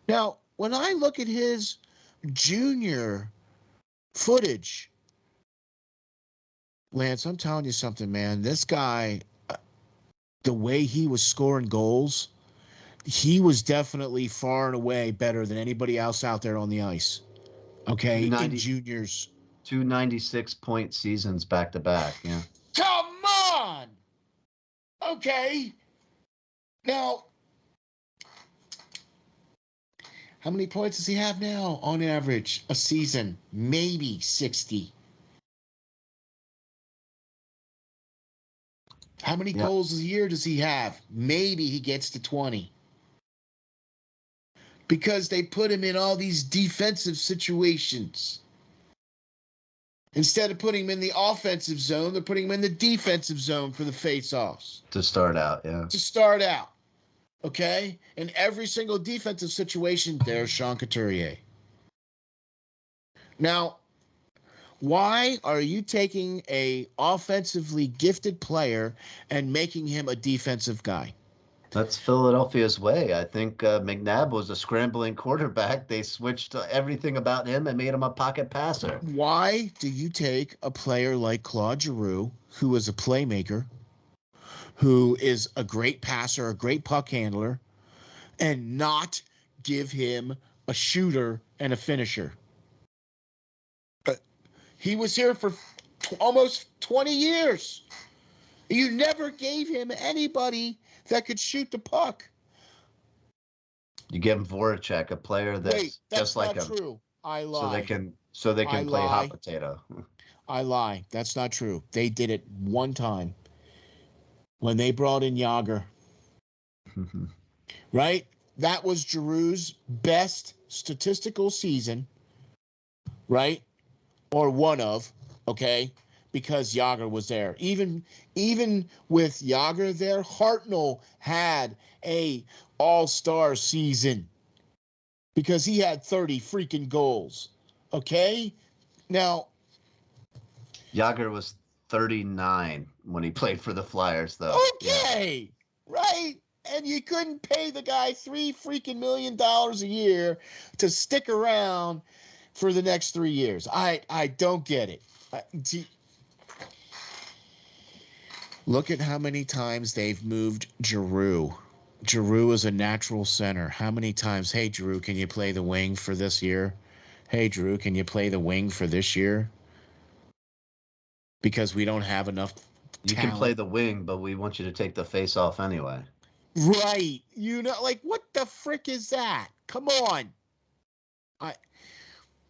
Now, when I look at his junior footage, Lance, I'm telling you something, man. This guy, the way he was scoring goals, he was definitely far and away better than anybody else out there on the ice. Okay, in juniors. 2 96-point seasons back to back. Yeah. Come on. Okay. Now, how many points does he have now on average a season? Maybe 60. How many goals a year does he have? Maybe he gets to 20. Because they put him in all these defensive situations. Instead of putting him in the offensive zone, they're putting him in the defensive zone for the face-offs. To start out, yeah. To start out. Okay? In every single defensive situation, there's Sean Couturier. Now, why are you taking a offensively gifted player and making him a defensive guy? That's Philadelphia's way. I think McNabb was a scrambling quarterback. They switched everything about him and made him a pocket passer. Why do you take a player like Claude Giroux, who is a playmaker, who is a great passer, a great puck handler, and not give him a shooter and a finisher? He was here for almost 20 years. You never gave him anybody that could shoot the puck. You give him Voracek, a player that's just like him. True. I lie. So they can play hot potato. I lie. That's not true. They did it one time when they brought in Yager. Right? That was Giroux's best statistical season. Right? Or one of, okay? Because Yager was there. Even with Yager there, Hartnell had a all-star season because he had 30 freaking goals. Okay? Now, Yager was 39 when he played for the Flyers, though. Okay. Yeah. Right? And you couldn't pay the guy $3 freaking million a year to stick around for the next 3 years. I don't get it. Look at how many times they've moved Giroux. Giroux is a natural center. How many times, hey, Giroux, can you play the wing for this year? Hey, Giroux, can you play the wing for this year? Because we don't have enough talent. You can play the wing, but we want you to take the face off anyway. Right. You know, like, what the frick is that? Come on.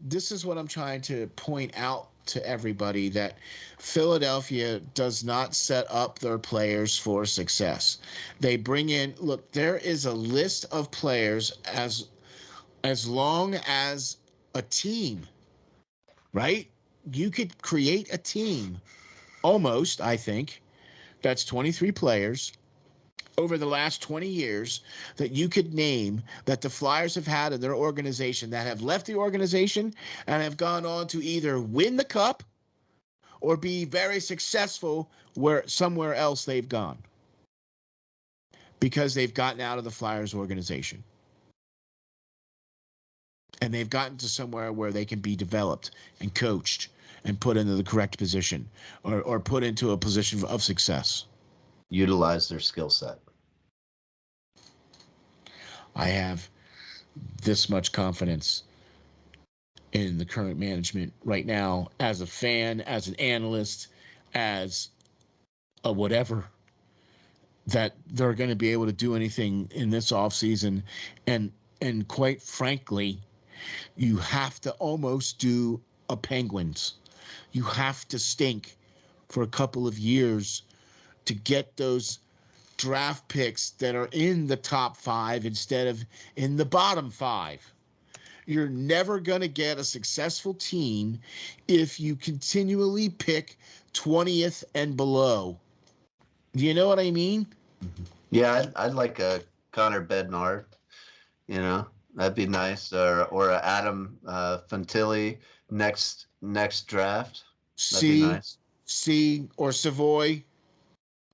This is what I'm trying to point out to everybody, that Philadelphia does not set up their players for success. They bring in, look, there is a list of players as long as a team, right? You could create a team almost, I think, that's 23 players over the last 20 years that you could name that the Flyers have had in their organization that have left the organization and have gone on to either win the cup or be very successful somewhere else they've gone because they've gotten out of the Flyers organization. And they've gotten to somewhere where they can be developed and coached and put into the correct position or put into a position of success. Utilize their skill set. I have this much confidence in the current management right now as a fan, as an analyst, as a whatever, that they're going to be able to do anything in this offseason. And quite frankly, you have to almost do a Penguins. You have to stink for a couple of years to get those draft picks that are in the top 5 instead of in the bottom 5. You're never going to get a successful team if you continually pick 20th and below. Do you know what I mean? Yeah, I'd like a Connor Bednar. That'd be nice, or a Adam Fantilli next draft. That'd be nice. Or Savoy.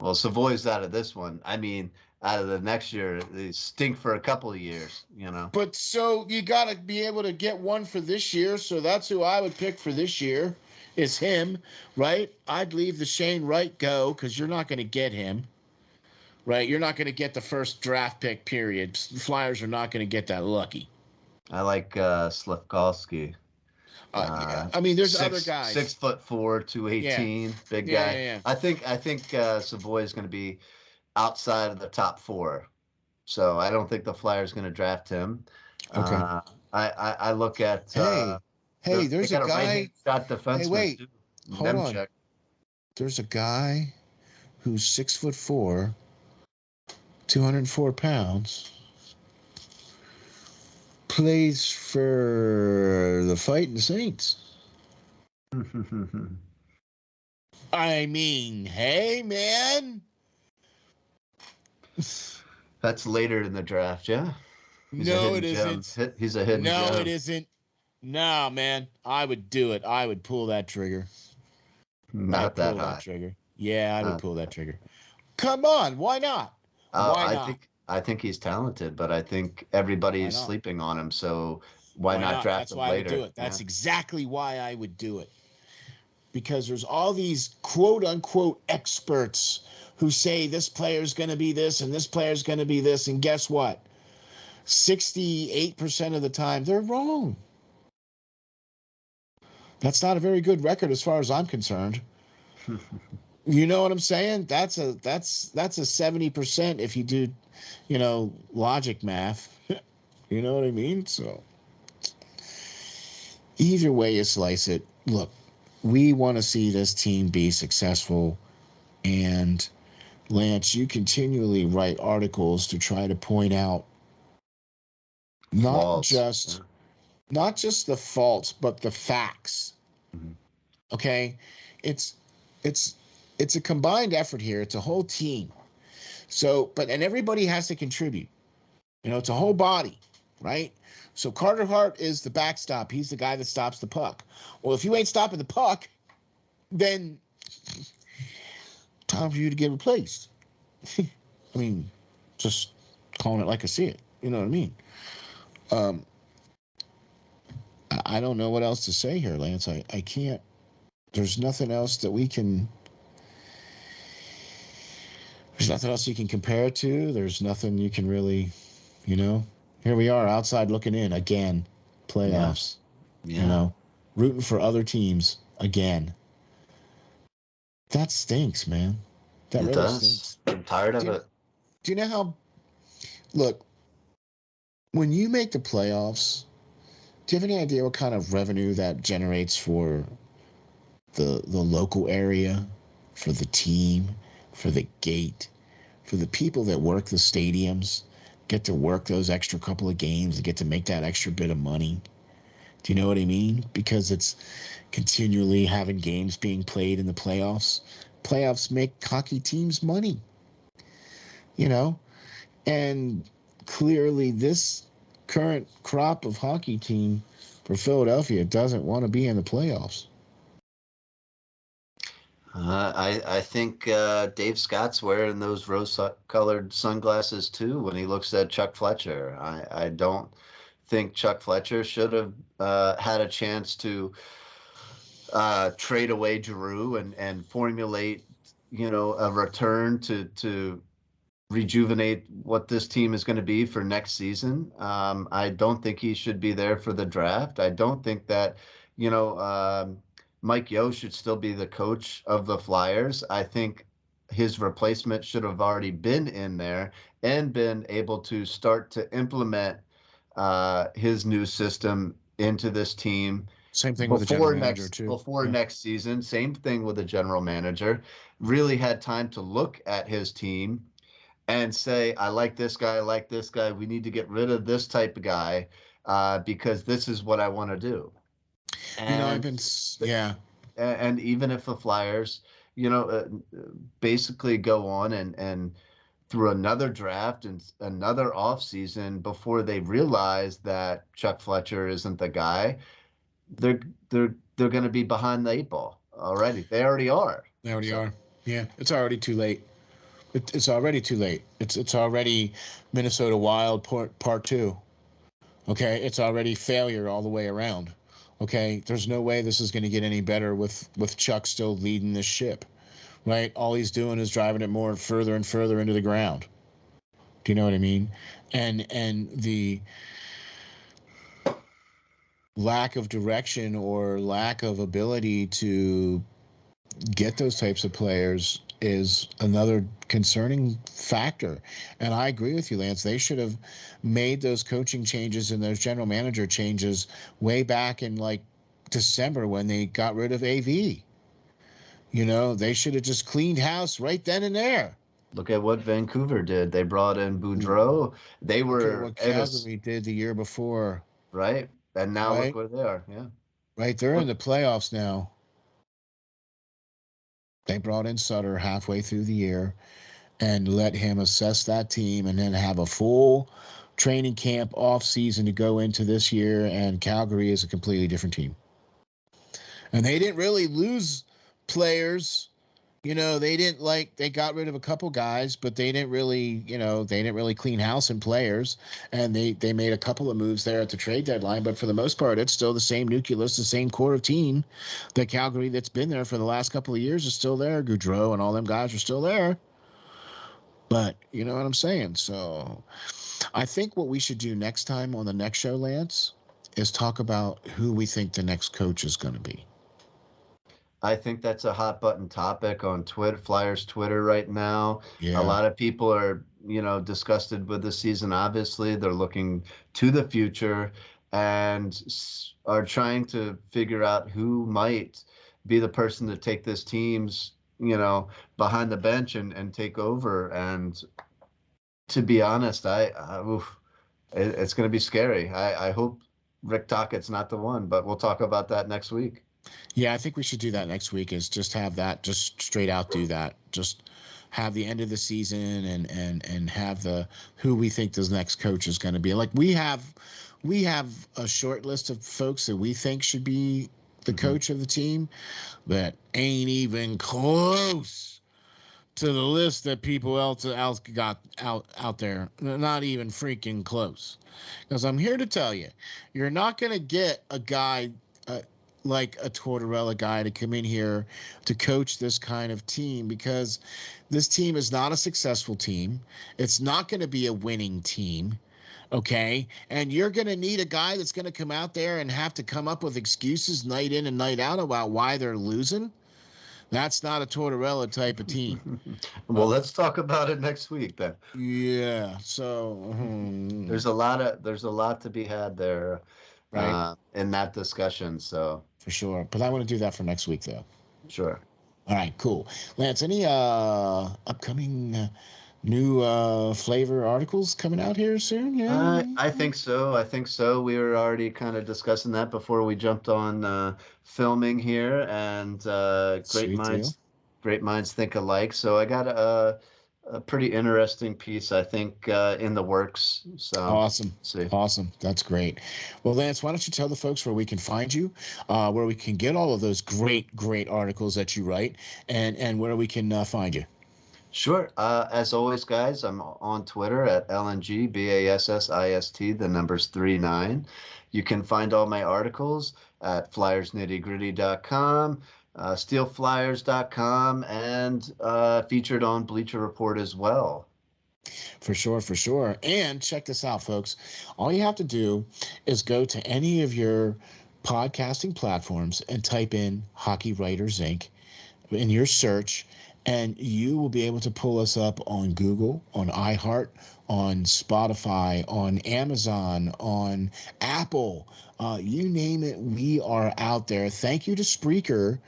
Well, Savoy's out of this one. I mean, out of the next year, they stink for a couple of years. But so you got to be able to get one for this year. So that's who I would pick for this year is him, right? I'd leave the Shane Wright go because you're not going to get him, right? You're not going to get the first draft pick, period. Flyers are not going to get that lucky. I like Slafkovsky. I mean, there's other guys. 6'4", 218, big guy. Yeah. I think Savoy is going to be outside of the top 4, so I don't think the Flyers going to draft him. Okay. I look at there's a guy. Got defenseman. Hey, wait, too. hold on. There's a guy who's 6'4", 204 pounds. Plays for the Fighting Saints. I mean, hey, man. That's later in the draft, yeah? No, it isn't. He's a hidden gem. No, it isn't. No, man. I would do it. I would pull that trigger. Not that high. Trigger. Yeah, I would pull that trigger. Come on. Why not? Why not? I think he's talented, but I think everybody is sleeping on him. So why not draft him later? That's why I would do it. That's exactly why I would do it. Because there's all these quote unquote experts who say this player's going to be this and this player's going to be this. And guess what? 68% of the time, they're wrong. That's not a very good record as far as I'm concerned. You know what I'm saying? That's a 70% if you do, logic math. You know what I mean? So either way you slice it, look, we want to see this team be successful. And Lance, you continually write articles to try to point out not just the faults, but the facts. Mm-hmm. Okay? It's a combined effort here. It's a whole team. So, and everybody has to contribute. It's a whole body, right? So Carter Hart is the backstop. He's the guy that stops the puck. Well, if you ain't stopping the puck, then time for you to get replaced. I mean, just calling it like I see it. You know what I mean? I don't know what else to say here, Lance. I can't. There's nothing else that we can. There's nothing else you can compare it to. There's nothing you can really, Here we are outside looking in again. Playoffs. Yeah. Rooting for other teams again. That stinks, man. That really does. Stinks. I'm tired of it. Do you know how? Look, when you make the playoffs, do you have any idea what kind of revenue that generates for the local area, for the team, for the gate, for the people that work the stadiums, get to work those extra couple of games and get to make that extra bit of money? Do you know what I mean? Because it's continually having games being played in the playoffs. Playoffs make hockey teams money, and clearly this current crop of hockey team for Philadelphia doesn't want to be in the playoffs. I think Dave Scott's wearing those rose-colored sunglasses too when he looks at Chuck Fletcher. I don't think Chuck Fletcher should have had a chance to trade away Giroux and formulate, a return to rejuvenate what this team is going to be for next season. I don't think he should be there for the draft. I don't think that, Mike Yeo should still be the coach of the Flyers. I think his replacement should have already been in there and been able to start to implement his new system into this team. Same thing with the general manager too. Before next season, same thing with the general manager. Really had time to look at his team and say, I like this guy, we need to get rid of this type of guy. because this is what I want to do. I've And been, yeah. and even if the Flyers, you know, basically go on and through another draft and another offseason before they realize that Chuck Fletcher isn't the guy, they're they're going to be behind the eight ball already. They already are. They already So are. Yeah, it's already too late. It's already too late. It's already Minnesota Wild part two. Okay, it's already failure all the way around. Okay, there's no way this is going to get any better with Chuck still leading this ship, right? All he's doing is driving it more further and further into the ground. Do you know what I mean? And the lack of direction or lack of ability to get those types of players is another concerning factor. And I agree with you, Lance. They should have made those coaching changes and those general manager changes way back in like December when they got rid of AV. They should have just cleaned house right then and there. look at what Vancouver did. They brought in Boudreau. They Look at were what it was Calgary did the year before, right, and now look right? where they are. Yeah. Right, they're in Look, the playoffs now. They brought in Sutter halfway through the year and let him assess that team and then have a full training camp off season to go into this year. And Calgary is a completely different team. And they didn't really lose players. They got rid of a couple guys, but they didn't really clean house in players. And they made a couple of moves there at the trade deadline. But for the most part, it's still the same nucleus, the same core of team. The Calgary that's been there for the last couple of years is still there. Goudreau and all them guys are still there. But you know what I'm saying? So I think what we should do next time on the next show, Lance, is talk about who we think the next coach is going to be. I think that's a hot button topic on Twitter, Flyers Twitter right now. A Yeah. lot of people are, disgusted with the season. Obviously, they're looking to the future and are trying to figure out who might be the person to take this team's, behind the bench and take over. And to be honest, it's going to be scary. I hope Rick Tockett's not the one, but we'll talk about that next week. Yeah, I think we should do that next week is just have that, just straight out do that. Just have the end of the season and have the who we think this next coach is going to be. Like we have a short list of folks that we think should be the coach of the team that ain't even close to the list that people else got out there. Not even freaking close. Because I'm here to tell you, you're not going to get a guy like a Tortorella guy to come in here to coach this kind of team because this team is not a successful team. It's not going to be a winning team. Okay. And you're going to need a guy that's going to come out there and have to come up with excuses night in and night out about why they're losing. That's not a Tortorella type of team. Well, let's talk about it next week then. Yeah. So there's a lot to be had there, right, in that discussion. So for sure. But I want to do that for next week, though. Sure. All right. Cool. Lance, any upcoming new flavor articles coming out here soon? Yeah. I think so. We were already kind of discussing that before we jumped on filming here, and great minds think alike. So I got a pretty interesting piece, I think, in the works. So awesome. See. Awesome. That's great. Well, Lance, why don't you tell the folks where we can find you, where we can get all of those great articles that you write, and where we can find you. Sure. As always, guys, I'm on Twitter at LNGBASSIST, the numbers 39. You can find all my articles at flyersnittygritty.com, SteelFlyers.com, and featured on Bleacher Report as well. For sure. And check this out, folks. All you have to do is go to any of your podcasting platforms and type in Hockey Writers Inc. in your search, and you will be able to pull us up on Google, on iHeart, on Spotify, on Amazon, on Apple. You name it, we are out there. Thank you to Spreaker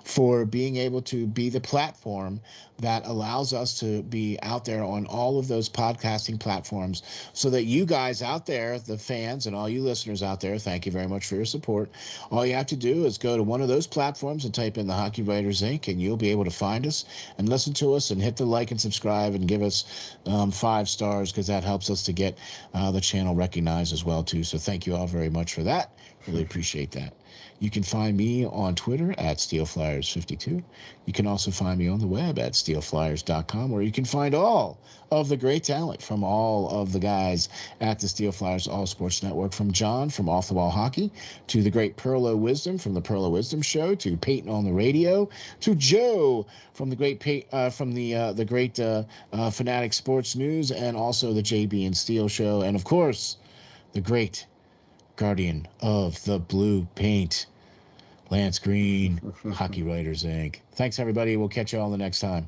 for being able to be the platform that allows us to be out there on all of those podcasting platforms so that you guys out there, the fans and all you listeners out there, thank you very much for your support. All you have to do is go to one of those platforms and type in the Hockey Writers Inc. and you'll be able to find us and listen to us and hit the like and subscribe and give us 5 stars, because that helps us to get the channel recognized as well too. So thank you all very much for that. Really appreciate that. You can find me on Twitter at SteelFlyers52. You can also find me on the web at SteelFlyers.com, where you can find all of the great talent from all of the guys at the SteelFlyers All Sports Network, from John from Off the Wall Hockey, to the great Perlo Wisdom from the Perlo Wisdom Show, to Peyton on the radio, to Joe from the great Fanatic Sports News, and also the JB and Steel Show, and of course the great guardian of the blue paint, Lance Green, Hockey Writers Inc. Thanks, everybody. We'll catch you all the next time.